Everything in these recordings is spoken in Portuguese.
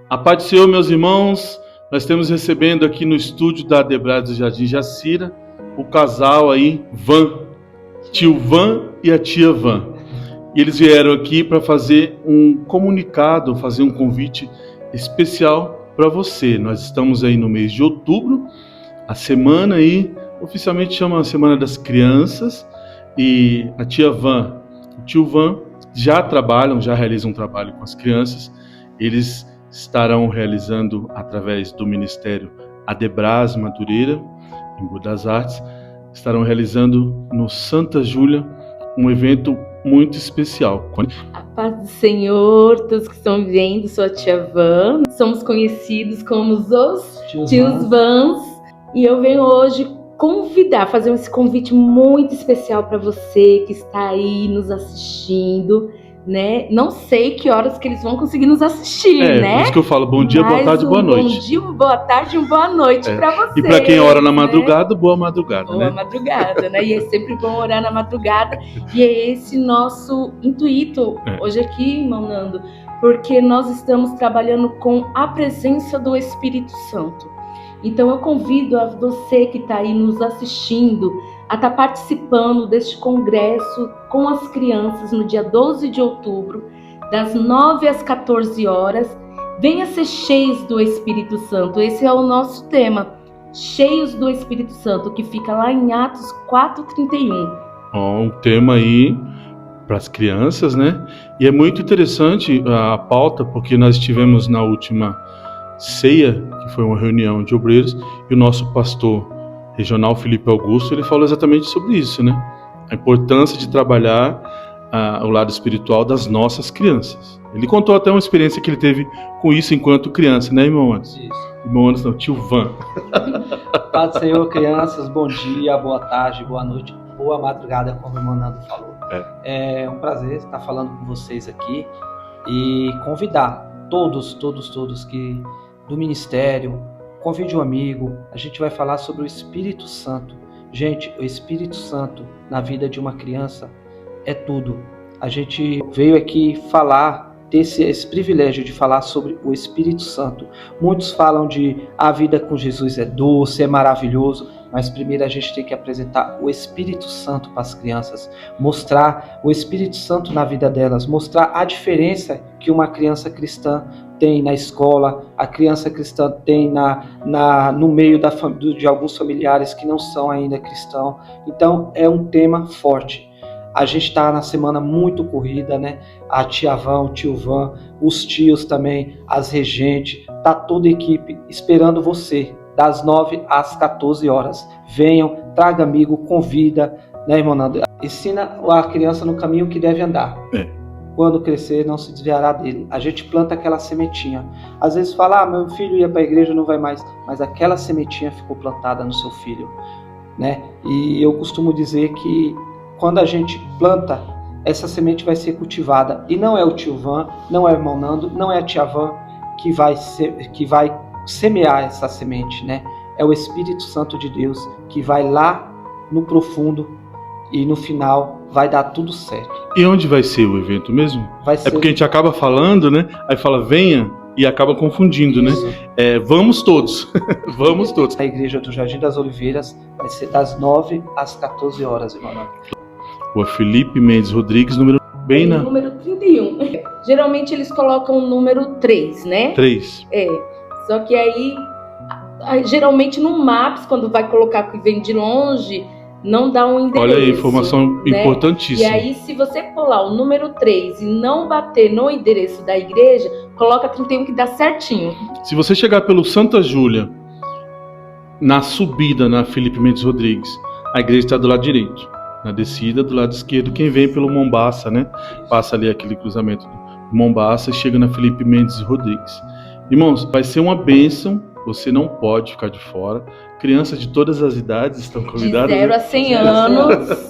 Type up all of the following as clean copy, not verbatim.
A paz do Senhor, meus irmãos, nós estamos recebendo aqui no estúdio da Adebrado do Jardim Jacira o casal aí, tio Van e a tia Van. E eles vieram aqui para fazer um comunicado, fazer um convite especial para você. Nós estamos aí no mês de outubro, a semana aí, oficialmente chama a Semana das Crianças, e a tia Van, o tio Van já realizam um trabalho com as crianças. Eles estarão realizando através do Ministério Adebras Madureira, em Rua das Artes, estarão realizando no Santa Júlia um evento muito especial. A paz do Senhor, todos que estão vendo, sou a tia Van, somos conhecidos como os tios Vans, e eu venho hoje fazer esse convite muito especial para você que está aí nos assistindo, né? Não sei que horas que eles vão conseguir nos assistir, né? Por isso que eu falo bom dia, boa tarde, boa noite. Bom dia, boa tarde, boa noite para vocês. E para quem ora na madrugada, boa madrugada, boa madrugada, né? E é sempre bom orar na madrugada. E é esse nosso intuito hoje aqui, irmão Nando, porque nós estamos trabalhando com a presença do Espírito Santo. Então eu convido a você que está aí nos assistindo a estar participando deste congresso com as crianças no dia 12 de outubro, das 9 às 14 horas. Venha ser cheios do Espírito Santo. Esse é o nosso tema, cheios do Espírito Santo, que fica lá em Atos 4:31. Um tema aí para as crianças, né? E é muito interessante a pauta, porque nós estivemos na última ceia, que foi uma reunião de obreiros, e o nosso pastor regional, Felipe Augusto, ele falou exatamente sobre isso, né? A importância de trabalhar o lado espiritual das nossas crianças. Ele contou até uma experiência que ele teve com isso enquanto criança, né, irmão Anderson? Isso. Irmão Anderson, não, tio Van. Paz do Senhor, crianças, bom dia, boa tarde, boa noite, boa madrugada, como o irmão Nando falou. É um prazer estar falando com vocês aqui e convidar todos que do ministério, convide um amigo. A gente vai falar sobre o Espírito Santo. Gente, o Espírito Santo na vida de uma criança é tudo. A gente veio aqui ter esse privilégio de falar sobre o Espírito Santo. Muitos falam de a vida com Jesus é doce, é maravilhoso, mas primeiro a gente tem que apresentar o Espírito Santo para as crianças, mostrar o Espírito Santo na vida delas, mostrar a diferença que uma criança cristã tem na escola, a criança cristã tem no meio de alguns familiares que não são ainda cristãos. Então é um tema forte. A gente está na semana muito corrida, né? A tia Van, o tio Van, os tios também, as regentes, tá toda a equipe esperando você, das 9 às 14 horas. Venham, traga amigo, convida, né, irmão Nando? Ensina a criança no caminho que deve andar. Quando crescer, não se desviará dele. A gente planta aquela sementinha. Às vezes fala, meu filho ia para a igreja, não vai mais. Mas aquela sementinha ficou plantada no seu filho, né? E eu costumo dizer que quando a gente planta, essa semente vai ser cultivada. E não é o tio Van, não é o irmão Nando, não é a tia Van que vai semear essa semente, né? É o Espírito Santo de Deus que vai lá no profundo e no final vai dar tudo certo. E onde vai ser o evento mesmo? É porque a gente acaba falando, né? Aí fala venha e acaba confundindo, isso, né? Vamos todos. Vamos todos. A igreja do Jardim das Oliveiras vai ser das 9 às 14 horas, irmão. Rua Felipe Mendes Rodrigues, número 31. Geralmente eles colocam o número 3, né? 3. Só que aí, geralmente no Maps, quando vai colocar que vem de longe, não dá um endereço. Olha aí, informação importantíssima. E aí, se você pular o número 3 e não bater no endereço da igreja, coloca 31 que dá certinho. Se você chegar pelo Santa Júlia, na subida na Felipe Mendes Rodrigues, a igreja está do lado direito. Na descida, do lado esquerdo, quem vem pelo Mombaça, né? Passa ali aquele cruzamento do Mombaça e chega na Felipe Mendes Rodrigues. Irmãos, vai ser uma bênção, você não pode ficar de fora. Crianças de todas as idades estão convidadas. De 0 a 100 anos.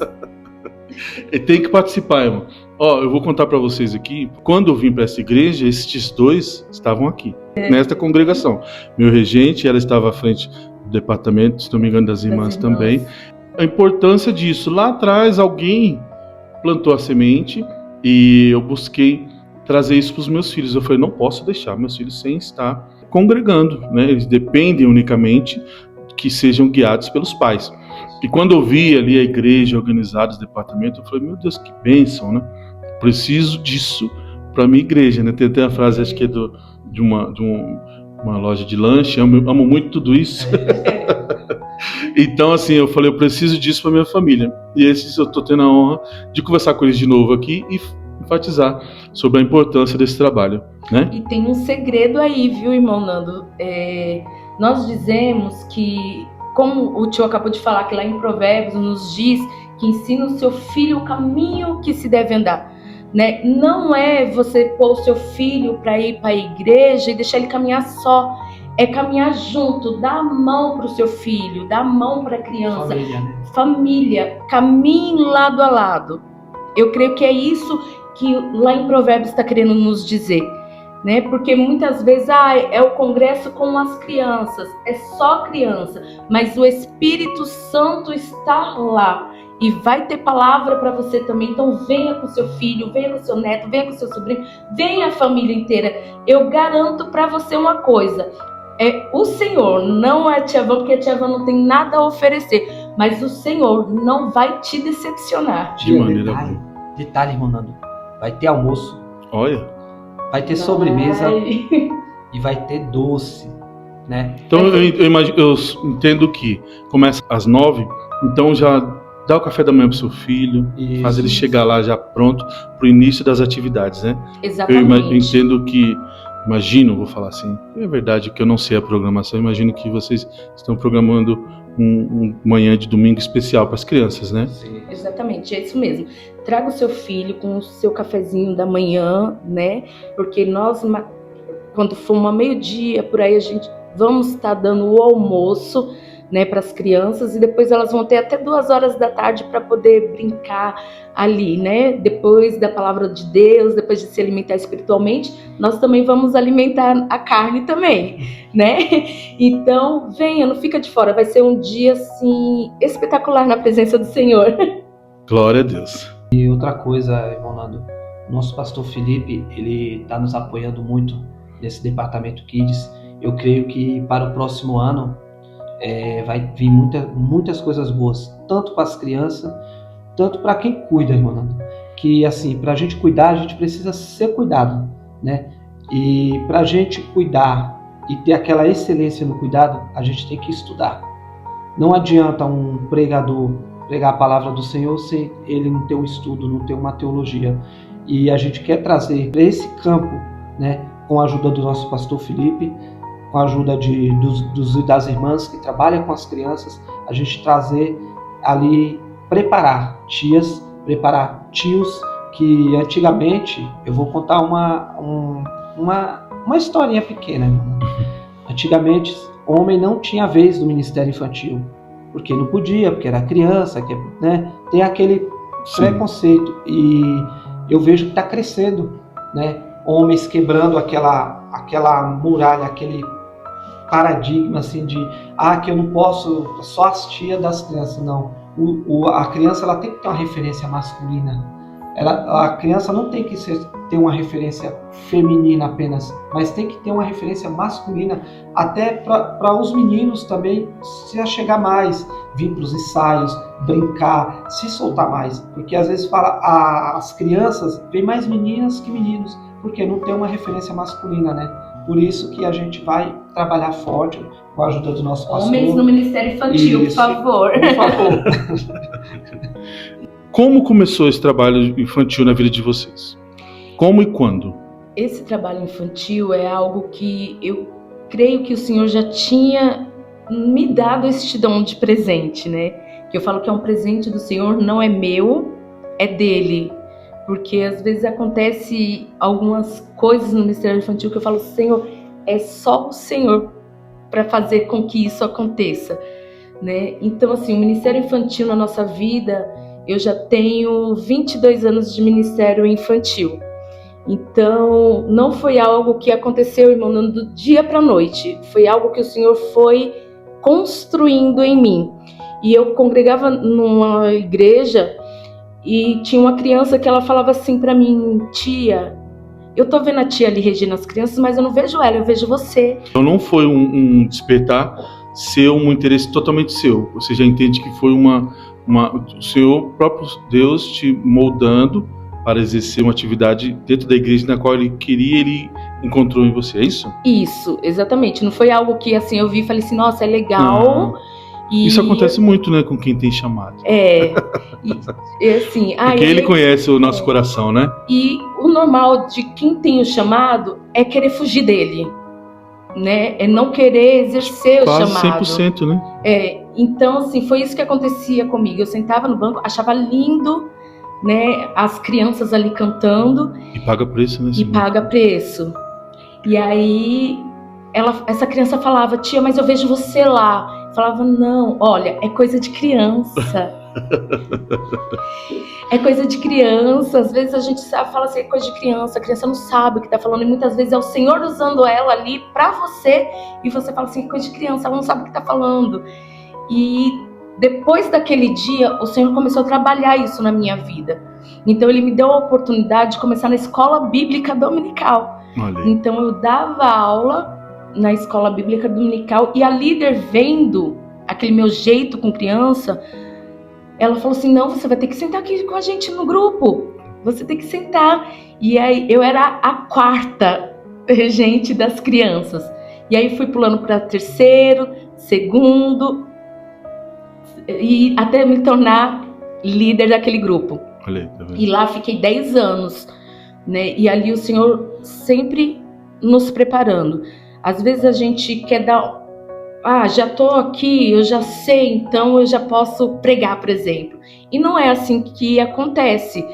E tem que participar, irmão. Eu vou contar para vocês aqui, quando eu vim para essa igreja, estes dois estavam aqui, nesta congregação. Meu regente, ela estava à frente do departamento, se não me engano, das irmãs também. A importância disso. Lá atrás, alguém plantou a semente e eu busquei trazer isso para os meus filhos. Eu falei, não posso deixar meus filhos sem estar congregando, né? Eles dependem unicamente que sejam guiados pelos pais. E quando eu vi ali a igreja organizada, os departamentos, eu falei, meu Deus, que bênção, né? Preciso disso para a minha igreja, né? Tem até a frase, acho que é de uma loja de lanche, amo muito tudo isso. Então, assim, eu falei, eu preciso disso para minha família. E esses eu estou tendo a honra de conversar com eles de novo aqui e enfatizar sobre a importância desse trabalho, né? E tem um segredo aí, viu, irmão Nando? Nós dizemos que, como o tio acabou de falar, que lá em Provérbios nos diz que ensina o seu filho o caminho que se deve andar, né? Não é você pôr o seu filho para ir para a igreja e deixar ele caminhar só. É caminhar junto, dar a mão para o seu filho, dar a mão para a criança. Família, né? Família, caminhe lado a lado. Eu creio que é isso que lá em Provérbios está querendo nos dizer, né? Porque muitas vezes é o congresso com as crianças, é só criança, mas o Espírito Santo está lá e vai ter palavra para você também. Então venha com seu filho, venha com seu neto, venha com seu sobrinho, venha a família inteira. Eu garanto para você uma coisa, é o Senhor, não é a tia Van, porque a tia Van não tem nada a oferecer, mas o Senhor não vai te decepcionar. De maneira alguma. Detalhe, irmão Nando, vai ter almoço. Olha. Vai ter sobremesa e vai ter doce, né? Então eu entendo que começa às 9, então já dá o café da manhã pro seu filho, Isso. faz ele chegar lá já pronto pro início das atividades, né? Exatamente. Eu entendo que, vou falar assim, é verdade que eu não sei a programação, imagino que vocês estão programando um manhã de domingo especial para as crianças, né? Sim. Exatamente, é isso mesmo. Traga o seu filho com o seu cafezinho da manhã, né? Porque nós, quando for uma meio-dia, por aí a gente vamos estar dando o almoço, né, para as crianças, e depois elas vão ter até 2 horas da tarde para poder brincar ali, né? Depois da palavra de Deus, depois de se alimentar espiritualmente, nós também vamos alimentar a carne também, né? Então, venha, não fica de fora, vai ser um dia, assim, espetacular na presença do Senhor. Glória a Deus. E outra coisa, irmão Nando, nosso pastor Felipe, ele está nos apoiando muito nesse departamento Kids. Eu creio que para o próximo ano vai vir muitas coisas boas, tanto para as crianças, tanto para quem cuida, irmão Nando. Que assim, para a gente cuidar, a gente precisa ser cuidado, né? E para a gente cuidar e ter aquela excelência no cuidado, a gente tem que estudar. Não adianta um pregador pregar a palavra do Senhor se ele não ter um estudo, não ter uma teologia. E a gente quer trazer para esse campo, né, com a ajuda do nosso pastor Felipe, com a ajuda das irmãs que trabalham com as crianças, a gente trazer ali, preparar tios, que antigamente, eu vou contar uma historinha pequena. Antigamente, homem não tinha vez no ministério infantil, porque não podia, porque era criança, né? Tem aquele preconceito. E eu vejo que está crescendo, né? Homens quebrando aquela muralha, aquele paradigma assim de que eu não posso, só as tias das crianças. Não, a criança ela tem que ter uma referência masculina. A criança não tem que ter uma referência feminina apenas, mas tem que ter uma referência masculina, até para os meninos também se achegar mais, vir para os ensaios, brincar, se soltar mais. Porque às vezes as crianças veem mais meninas que meninos, porque não tem uma referência masculina, né? Por isso que a gente vai trabalhar forte com a ajuda do nosso pastor. Homens no Ministério Infantil, por favor. Por favor. Como começou esse trabalho infantil na vida de vocês? Como e quando? Esse trabalho infantil é algo que eu creio que o Senhor já tinha me dado este dom de presente, né? Que eu falo que é um presente do Senhor, não é meu, é dele. Porque às vezes acontece algumas coisas no Ministério Infantil que eu falo, Senhor, é só o Senhor para fazer com que isso aconteça, né? Então, assim, o Ministério Infantil na nossa vida, eu já tenho 22 anos de Ministério Infantil. Então, não foi algo que aconteceu, irmão, do dia para a noite. Foi algo que o Senhor foi construindo em mim. E eu congregava numa igreja e tinha uma criança que ela falava assim para mim, tia, eu tô vendo a tia ali regindo as crianças, mas eu não vejo ela, eu vejo você. Então não foi um despertar seu, um interesse totalmente seu. Você já entende que foi o seu próprio Deus te moldando para exercer uma atividade dentro da igreja na qual ele queria, ele encontrou em você, é isso? Isso, exatamente. Não foi algo que assim eu vi e falei assim, nossa, é legal. Isso acontece muito, né, com quem tem chamado. E assim... Porque ele conhece o nosso coração, né? E o normal de quem tem o chamado é querer fugir dele, né? É não querer exercer o chamado. 100%, né? Então, assim, foi isso que acontecia comigo. Eu sentava no banco, achava lindo, né, as crianças ali cantando. E paga preço, né? E paga preço. E aí, essa criança falava, tia, mas eu vejo você lá. Eu falava, não, olha, é coisa de criança. É coisa de criança. Às vezes a gente fala assim, é coisa de criança. A criança não sabe o que tá falando. E muitas vezes é o Senhor usando ela ali pra você. E você fala assim, é coisa de criança, ela não sabe o que tá falando. E depois daquele dia, o Senhor começou a trabalhar isso na minha vida. Então ele me deu a oportunidade de começar na escola bíblica dominical. Então eu dava aula na escola bíblica dominical e a líder, vendo aquele meu jeito com criança, ela falou assim, não, você vai ter que sentar aqui com a gente no grupo, você tem que sentar. E aí eu era a quarta regente das crianças, e aí fui pulando para terceiro, segundo, e até me tornar líder daquele grupo. E lá fiquei 10 anos, né? E ali o Senhor sempre nos preparando. Às vezes a gente quer dar, já tô aqui, eu já sei, então eu já posso pregar, por exemplo. E não é assim que acontece.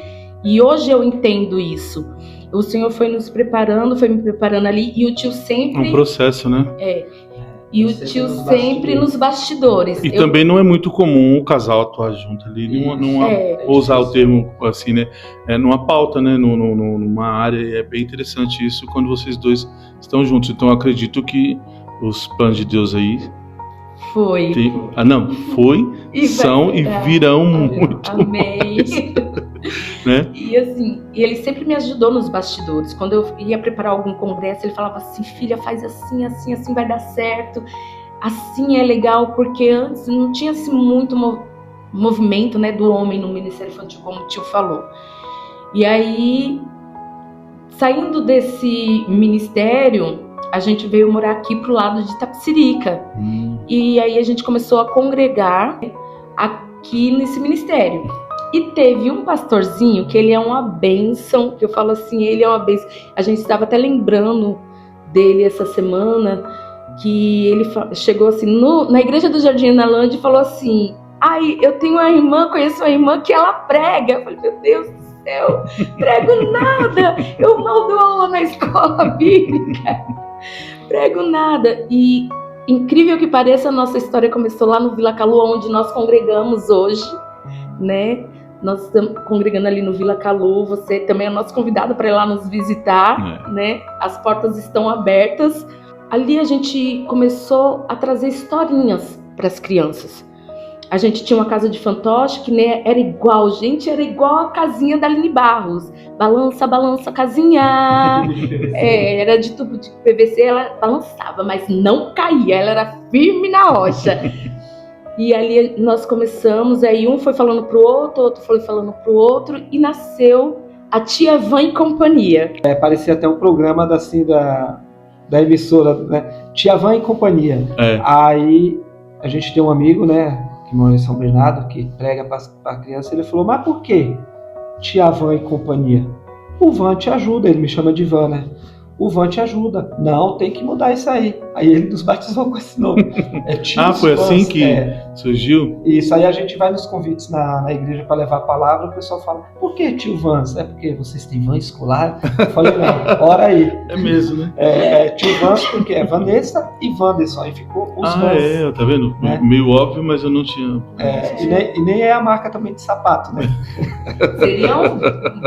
E hoje eu entendo isso. O Senhor foi nos preparando, foi me preparando ali, e o tio sempre... É um processo, né? E o tio sempre nos bastidores. E também não é muito comum o casal atuar junto ali, vou usar o termo assim, né? Numa pauta, né? Numa área. É bem interessante isso quando vocês dois estão juntos. Então eu acredito que os planos de Deus aí... Foi, são e virão muito amém. mais. Né? E assim, ele sempre me ajudou nos bastidores. Quando eu ia preparar algum congresso, ele falava assim, filha, faz assim, assim, assim vai dar certo. Assim é legal, porque antes não tinha assim, muito movimento, né, do homem no Ministério Infantil, como o tio falou. E aí, saindo desse ministério, a gente veio morar aqui pro lado de Itapecerica. E aí a gente começou a congregar aqui nesse ministério. E teve um pastorzinho que ele é uma bênção, que eu falo assim, ele é uma bênção. A gente estava até lembrando dele essa semana, que ele chegou assim, na igreja do Jardim Analândia e falou assim, eu tenho uma irmã, conheço uma irmã que ela prega. Eu falei, meu Deus do céu, prego nada, eu mal dou aula na escola bíblica, prego nada. E incrível que pareça, a nossa história começou lá no Vila Calu, onde nós congregamos hoje, né? Nós estamos congregando ali no Vila Calu, você também é nosso convidado para ir lá nos visitar, né? As portas estão abertas. Ali a gente começou a trazer historinhas para as crianças. A gente tinha uma casa de fantoche que, né, era igual a casinha da Aline Barros. Balança, balança, casinha. Era de tubo de PVC, ela balançava, mas não caía, ela era firme na rocha. E ali nós começamos, aí um foi falando pro outro foi falando pro outro, e nasceu a Tia Van e Companhia. Parecia até um programa da emissora, né? Tia Van e Companhia. Aí a gente tem um amigo, né, que mora em São Bernardo, que prega para criança, ele falou, mas por que Tia Van e Companhia? O Van te ajuda, ele me chama de Van, né? O Van te ajuda. Não, tem que mudar isso aí. Aí ele nos batizou com esse nome. Foi assim que surgiu? Isso, aí a gente vai nos convites na igreja para levar a palavra, o pessoal fala, por que tio Vans? É porque vocês têm van escolar? Eu falei, não, ora aí. É mesmo, né? Tio Vans porque é Vanessa e Wanderson, aí ficou os Vans. Tá vendo? Né? Meio óbvio, mas eu não tinha... E nem é a marca também de sapato, né?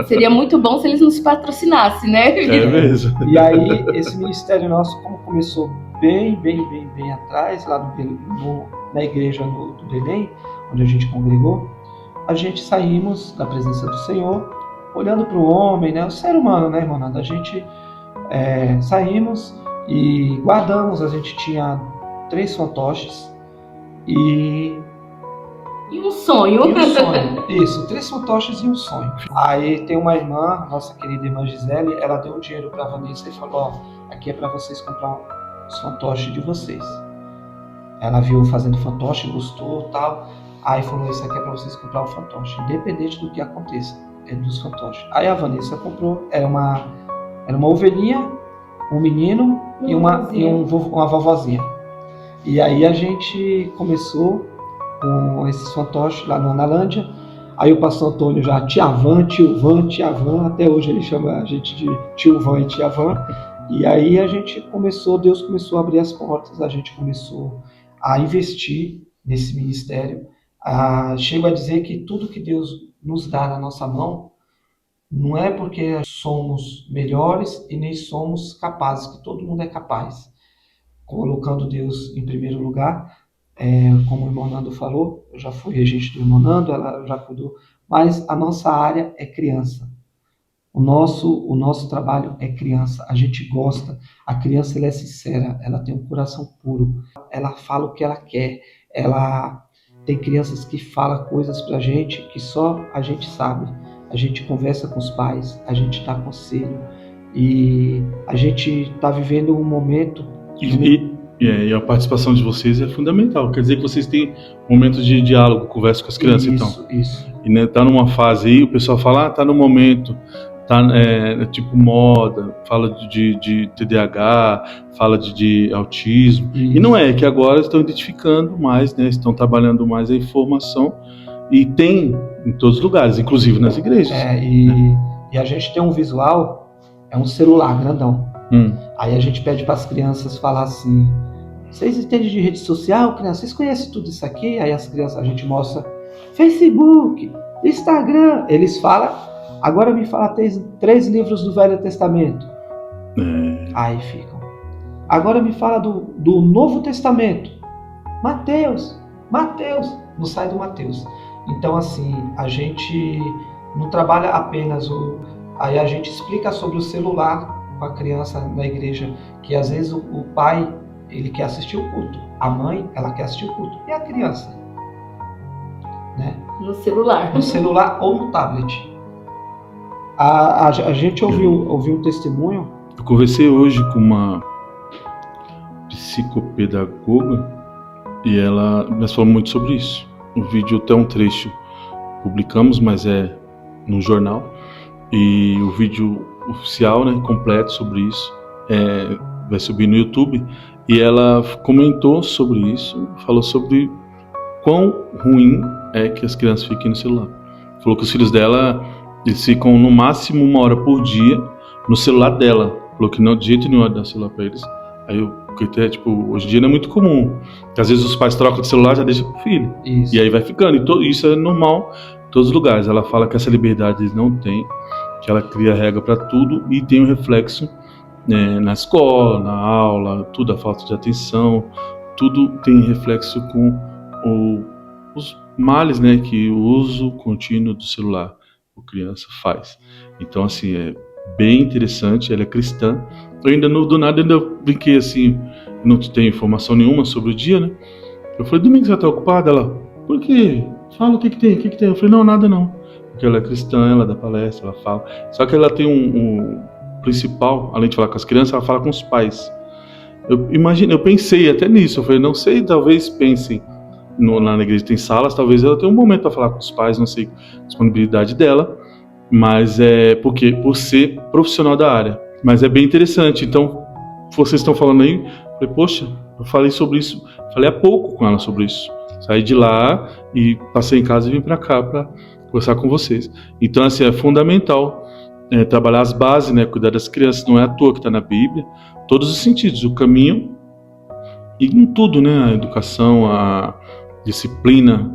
Seria muito bom se eles nos patrocinassem, né? É mesmo. E aí, esse ministério nosso, como começou bem atrás, lá na igreja do Belém, onde a gente congregou, a gente saímos da presença do Senhor, olhando para o homem, né? O ser humano, né, irmã Nanda? A gente saímos e guardamos, a gente tinha 3 fantoches e um sonho. Isso, 3 fantoches e um sonho. Aí tem uma irmã, nossa querida irmã Gisele, ela deu um dinheiro para a Vanessa e falou, aqui é para vocês comprar os fantoches de vocês. Ela viu fazendo fantoche, gostou, tal. Aí falou, isso aqui é para vocês comprar um fantoche, independente do que aconteça, é dos fantoches. Aí a Vanessa comprou, era uma ovelhinha, um menino e uma vovozinha. E aí a gente começou com esses fantoches lá no Analândia. Aí o pastor Antônio já, tia Van, até hoje ele chama a gente de tio Van e tia Van. E aí a gente começou, Deus começou a abrir as portas, a gente começou a investir nesse ministério. Chego a dizer que tudo que Deus nos dá na nossa mão, não é porque somos melhores e nem somos capazes, que todo mundo é capaz. Colocando Deus em primeiro lugar, como o irmão Nando falou, eu já fui regente do irmão Nando, ela já cuidou, mas a nossa área é criança. O nosso trabalho é criança, a gente gosta, a criança ela é sincera, ela tem um coração puro, ela fala o que ela quer, tem crianças que falam coisas pra gente que só a gente sabe. A gente conversa com os pais, a gente dá conselho e a gente está vivendo um momento... E a participação de vocês é fundamental. Quer dizer que vocês têm momentos de diálogo, conversa com as crianças, então. Isso. E né, tá numa fase aí, o pessoal fala, tá no momento, tipo moda, fala de TDAH, fala de autismo. Isso. E não é, que agora estão identificando mais, né? Estão trabalhando mais a informação e tem em todos os lugares, inclusive nas igrejas. E a gente tem um visual, é um celular grandão. Aí a gente pede para as crianças falar assim, vocês entendem de rede social, crianças? Vocês conhecem tudo isso aqui? Aí as crianças, a gente mostra Facebook, Instagram. Eles falam, agora me fala 3 livros do Velho Testamento. Aí ficam. Agora me fala do Novo Testamento. Mateus, não sai do Mateus. Então assim, a gente não trabalha apenas aí a gente explica sobre o celular com a criança na igreja, que às vezes o pai, ele quer assistir o culto, a mãe, ela quer assistir o culto, e a criança? Né? No celular. No celular ou no tablet. A gente ouviu um testemunho. Eu conversei hoje com uma psicopedagoga e nós falamos muito sobre isso. O vídeo até um trecho publicamos, mas é no jornal, e o vídeo oficial, né, completo sobre isso, vai subir no YouTube, e ela comentou sobre isso, falou sobre quão ruim é que as crianças fiquem no celular. Falou que os filhos dela, eles ficam no máximo 1 hora por dia no celular dela. Falou que não, de jeito nenhum dar celular para eles. Aí hoje em dia não é muito comum, que às vezes os pais trocam de celular e já deixam pro filho. Isso. E aí vai ficando, e isso é normal em todos os lugares. Ela fala que essa liberdade eles não têm, que ela cria regra para tudo e tem um reflexo na escola, na aula, tudo, a falta de atenção, tudo tem reflexo com os males, né, que o uso contínuo do celular a criança faz. Então assim, é bem interessante, ela é cristã. Eu ainda do nada brinquei assim, não tenho informação nenhuma sobre o dia, né? Eu falei, domingo você vai estar ocupada? Ela, por quê? Fala o que tem? Eu falei, não, nada não. Porque ela é cristã, ela dá palestra, ela fala. Só que ela tem um principal, além de falar com as crianças, ela fala com os pais. Eu pensei até nisso, eu falei, não sei, talvez pensem, lá na igreja tem salas, talvez ela tenha um momento para falar com os pais, não sei a disponibilidade dela, mas por ser profissional da área. Mas é bem interessante. Então, vocês estão falando aí, eu falei, poxa, eu falei sobre isso, falei há pouco com ela sobre isso. Saí de lá e passei em casa e vim para cá para conversar com vocês. Então, assim, é fundamental trabalhar as bases, né, cuidar das crianças. Não é à toa que está na Bíblia, todos os sentidos, o caminho e em tudo, né, a educação, a disciplina,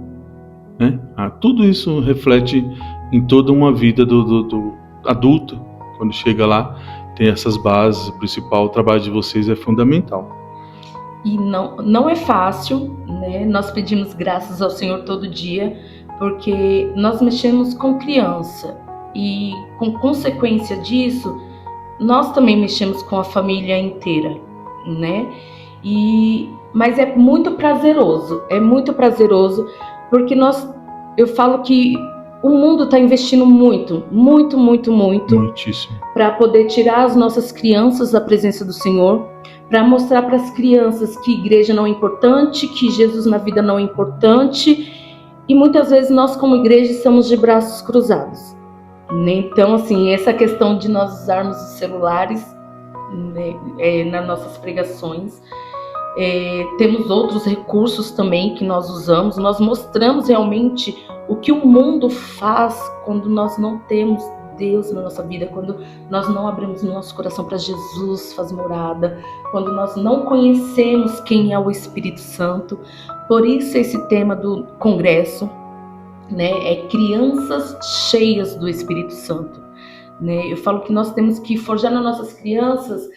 né, tudo isso reflete em toda uma vida do adulto. Quando chega lá, tem essas bases, o principal, o trabalho de vocês é fundamental. E não é fácil, né? Nós pedimos graças ao Senhor todo dia, porque nós mexemos com criança. e com consequência disso, nós também mexemos com a família inteira, né? Mas é muito prazeroso, porque eu falo que o mundo está investindo Muitíssimo. para poder tirar as nossas crianças da presença do Senhor, para mostrar para as crianças que igreja não é importante, que Jesus na vida não é importante, e muitas vezes nós como igreja estamos de braços cruzados, né? Então, assim, essa questão de nós usarmos os celulares, né, nas nossas pregações, temos outros recursos também que nós usamos, nós mostramos realmente o que o mundo faz quando nós não temos Deus na nossa vida, quando nós não abrimos o nosso coração para Jesus fazer morada, quando nós não conhecemos quem é o Espírito Santo. Por isso esse tema do congresso, né, é crianças cheias do Espírito Santo, né? Eu falo que nós temos que forjar nas nossas crianças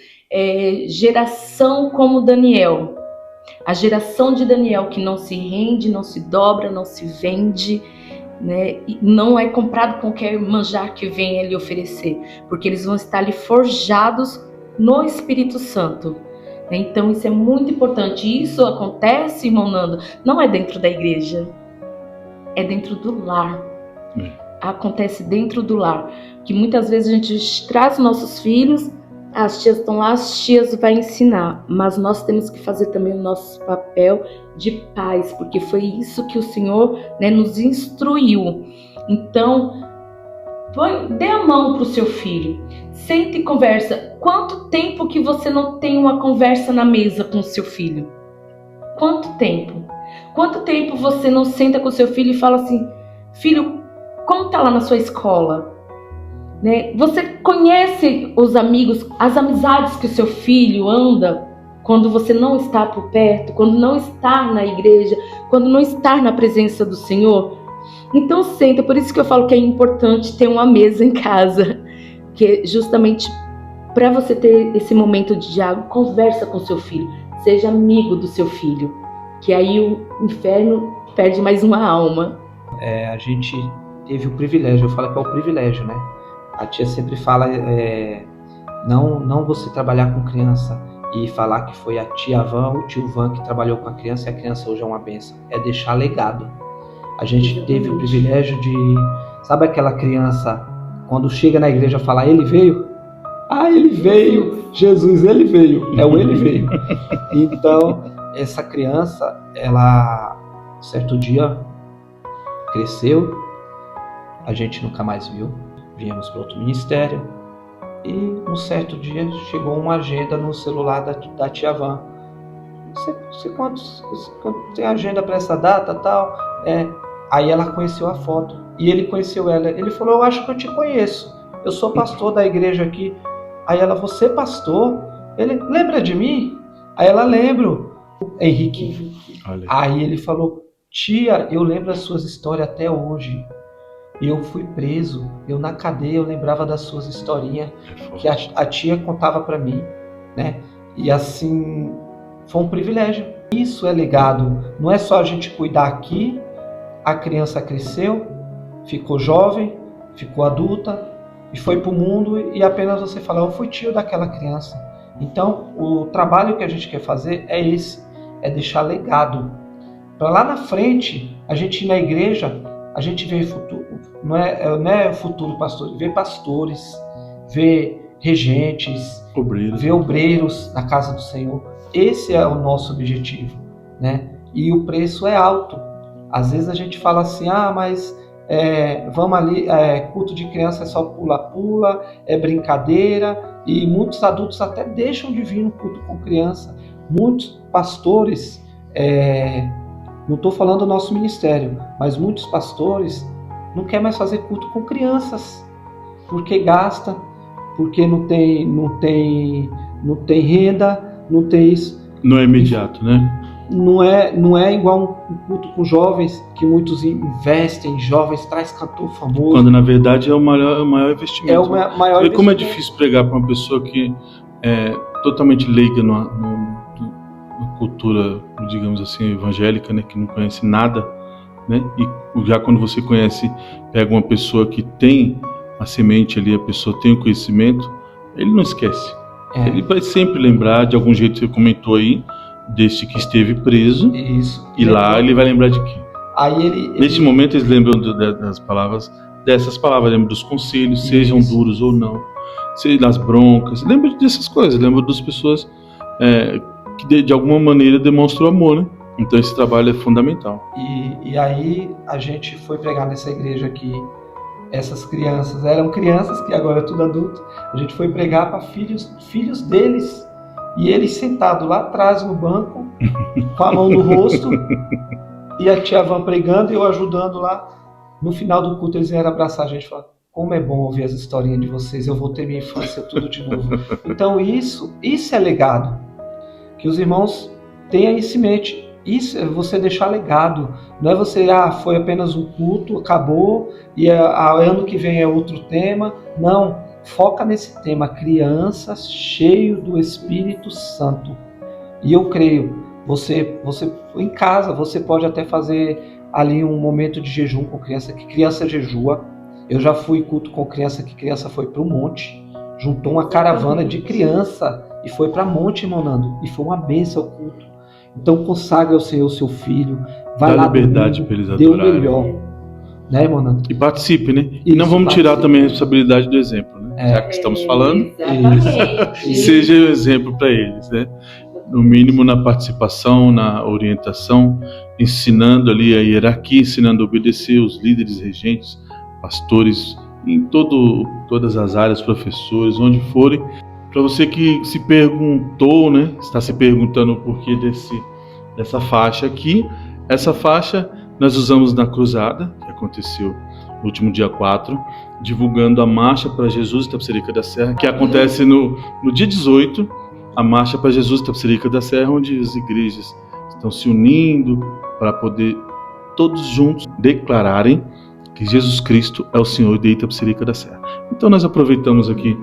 geração como Daniel, a geração de Daniel, que não se rende, não se dobra, não se vende, né? E não é comprado com qualquer manjar que venha lhe oferecer, porque eles vão estar ali forjados no Espírito Santo. Então isso é muito importante. Isso acontece, irmão Nando, não é dentro da igreja, é dentro do lar. Acontece dentro do lar, que muitas vezes a gente traz nossos filhos, as tias estão lá, as tias vão ensinar, mas nós temos que fazer também o nosso papel de pais, porque foi isso que o Senhor, né, nos instruiu. Então, dê a mão para o seu filho, sente e conversa. Quanto tempo que você não tem uma conversa na mesa com o seu filho? Quanto tempo? Quanto tempo você não senta com o seu filho e fala assim: filho, como tá lá na sua escola? Né? Você conhece os amigos, as amizades que o seu filho anda quando você não está por perto, quando não está na igreja, quando não está na presença do Senhor? Então senta, por isso que eu falo que é importante ter uma mesa em casa, que é justamente para você ter esse momento de diálogo. Conversa com seu filho, seja amigo do seu filho, que aí o inferno perde mais uma alma. A gente teve o privilégio, eu falo que é o privilégio, né? A tia sempre fala, não você trabalhar com criança e falar que foi a tia Van ou o tio Van que trabalhou com a criança e a criança hoje é uma bênção. É deixar legado. A gente teve o privilégio de, sabe aquela criança, quando chega na igreja, falar: ele veio? Ah, ele veio! Jesus, ele veio! É o ele veio. Então, essa criança, ela, certo dia, cresceu, a gente nunca mais viu. Viemos para outro ministério e um certo dia chegou uma agenda no celular da tia Van. Você quando tem agenda para essa data tal? Aí ela conheceu a foto e ele conheceu ela. Ele falou: eu acho que eu te conheço, eu sou pastor da igreja aqui. Aí ela: você é pastor? Ele: lembra de mim? Aí ela: lembro, Henrique. Olha. Aí ele falou: tia, eu lembro as suas histórias até hoje. Eu fui preso, eu na cadeia, eu lembrava das suas historinhas que a tia contava para mim, né? E assim, foi um privilégio. Isso é legado. Não é só a gente cuidar aqui, a criança cresceu, ficou jovem, ficou adulta e foi pro mundo e apenas você falar: eu fui tio daquela criança. Então, o trabalho que a gente quer fazer é esse, é deixar legado. Para lá na frente, a gente ir na igreja, a gente vê futuro, não é futuro pastor, vê pastores, vê regentes, vê obreiros na casa do Senhor. Esse é o nosso objetivo, né? E o preço é alto. Às vezes a gente fala assim: mas vamos ali, culto de criança é só pula-pula, é brincadeira, e muitos adultos até deixam de vir no culto com criança. Muitos pastores, não estou falando do nosso ministério, mas muitos pastores não querem mais fazer culto com crianças, porque gasta, porque não tem renda, não tem isso. Não é imediato, né? Não é igual um culto com jovens, que muitos investem em jovens, traz cantor famoso. Quando na verdade é o maior investimento. É o maior investimento. Como é difícil pregar para uma pessoa que é totalmente leiga na cultura, digamos assim, evangélica, né, que não conhece nada, né? E já quando você conhece, pega uma pessoa que tem a semente ali, a pessoa tem o conhecimento, ele não esquece. Ele vai sempre lembrar, de algum jeito você comentou aí, deste que esteve preso. Isso. E lá ele vai lembrar de quê? Aí Neste momento eles lembram das palavras, dessas palavras, lembram dos conselhos, sejam duros ou não, sejam das broncas, lembram dessas coisas, lembram das pessoas que de alguma maneira demonstram amor, né? Então esse trabalho é fundamental. E aí a gente foi pregar nessa igreja aqui. Essas crianças eram crianças que agora é tudo adulto. A gente foi pregar para filhos deles. E eles sentados lá atrás no banco, com a mão no rosto, e a tia Van pregando e eu ajudando lá. No final do culto eles vieram abraçar a gente e falaram: como é bom ouvir as historinhas de vocês, eu vou ter minha infância tudo de novo. Então isso é legado. Que os irmãos tenham isso em mente. Isso é você deixar legado. Não é você, foi apenas um culto, acabou, e ano que vem é outro tema. Não, foca nesse tema, crianças cheio do Espírito Santo. E eu creio, você em casa, você pode até fazer ali um momento de jejum com criança, que criança jejua. Eu já fui culto com criança, que criança foi para o monte, juntou uma caravana de criança e foi para monte, irmão Nando, e foi uma bênção o culto. Então consagra ao Senhor seu filho, vai dá lá liberdade para eles dê o adorarem. melhor, né, irmão Nando? E participe, né? Isso, e não vamos tirar participe. também a responsabilidade do exemplo, né? Já que estamos falando, Exatamente. seja o exemplo para eles, né? No mínimo na participação, na orientação, ensinando ali a hierarquia, ensinando a obedecer os líderes, regentes, pastores, em todas as áreas, professores, onde forem. Para você que se perguntou, né, está se perguntando o porquê dessa faixa aqui, essa faixa nós usamos na cruzada, que aconteceu no último dia 4, divulgando a Marcha para Jesus Itapecerica da Serra, que acontece no dia 18, a Marcha para Jesus Itapecerica da Serra, onde as igrejas estão se unindo para poder todos juntos declararem que Jesus Cristo é o Senhor de Itapecerica da Serra. Então nós aproveitamos aqui,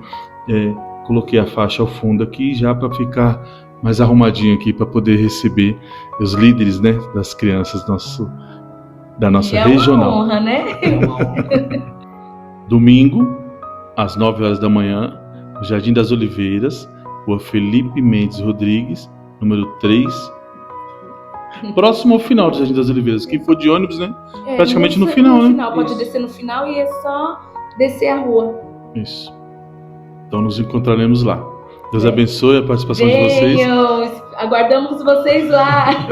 coloquei a faixa ao fundo aqui já para ficar mais arrumadinho aqui para poder receber os líderes, né, das crianças da nossa regional. É uma honra, né? Domingo, às 9 horas da manhã, no Jardim das Oliveiras, Rua Felipe Mendes Rodrigues, número 3. Próximo ao final do Jardim das Oliveiras. Quem for de ônibus, né? Praticamente no final, né? Pode descer no final e é só descer a rua. Isso. Então nos encontraremos lá. Deus abençoe a participação de vocês. Venham, aguardamos vocês lá.